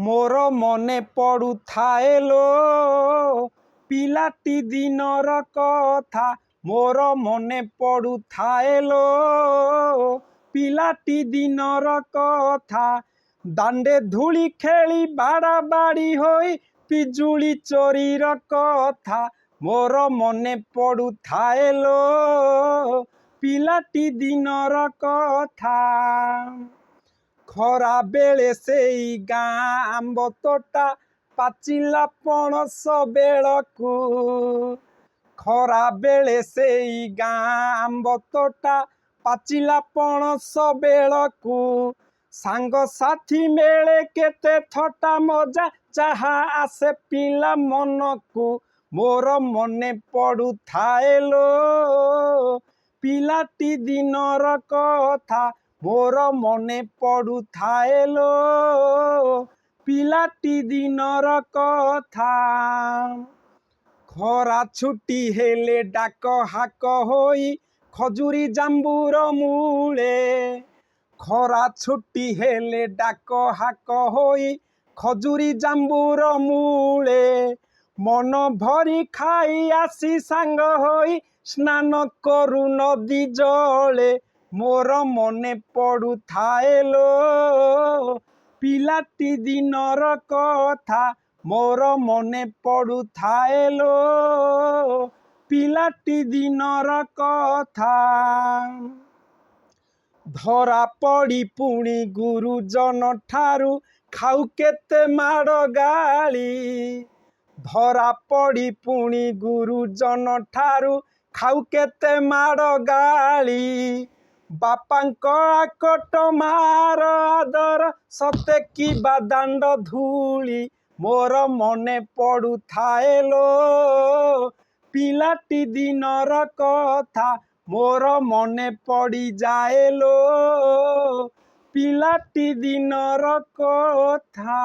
मोर मने पड़ुथाए लो पिलाटी दिनर कथा। मोर मने पड़ुथाए लो पिलाटी दिनर कथा। दांडे धूली खेली बाड़ा बाड़ी होई पिजुली चोरीर कथा। मोर मने पड़ुथाए लो पिलाटी दिनर कथा। खरा बेले सेई गाँ आंब तोटा पाचिला पणस बेलकू। खरा बेले सेई गाँ आंब तोटा पाचिला पणस बेलकू। सांग साथी मेले केते थटा मजा चाहा आसे पिला मनकू। मोर मने पड़ुथाए लो पिलाटी दिनर कथा। मोर मने पड़ुथाए लो पिलाटी दिनर कथा। खरा छुट्टी हेले डाक हाक होई खजुरी जांबूर मूले। खरा छुट्टी हेले डाक हाक होई खजुरी जांबूर मूले। मन भरी खाई आसी सांग होई स्नान करू नदी जले। मोर मने पड़ुथाए लो पिलाटी दिनर कथा। मोर मने पड़ुथाए लो पिलाटी दिनर कथा। धरा पड़ी पुणी गुरुजन ठारू खाऊ केते माड़ गाली। धरा पड़ी पुणी गुरुजन ठारू खाऊ केते माड़ गाली। बापांक आकट मार आदर सते कि दांड धूली। मोर मने पड़ुथाए लो पिलाटी दिनर कथा। मोर मने पड़ी जाए लो पिलाटी दिनर कथा।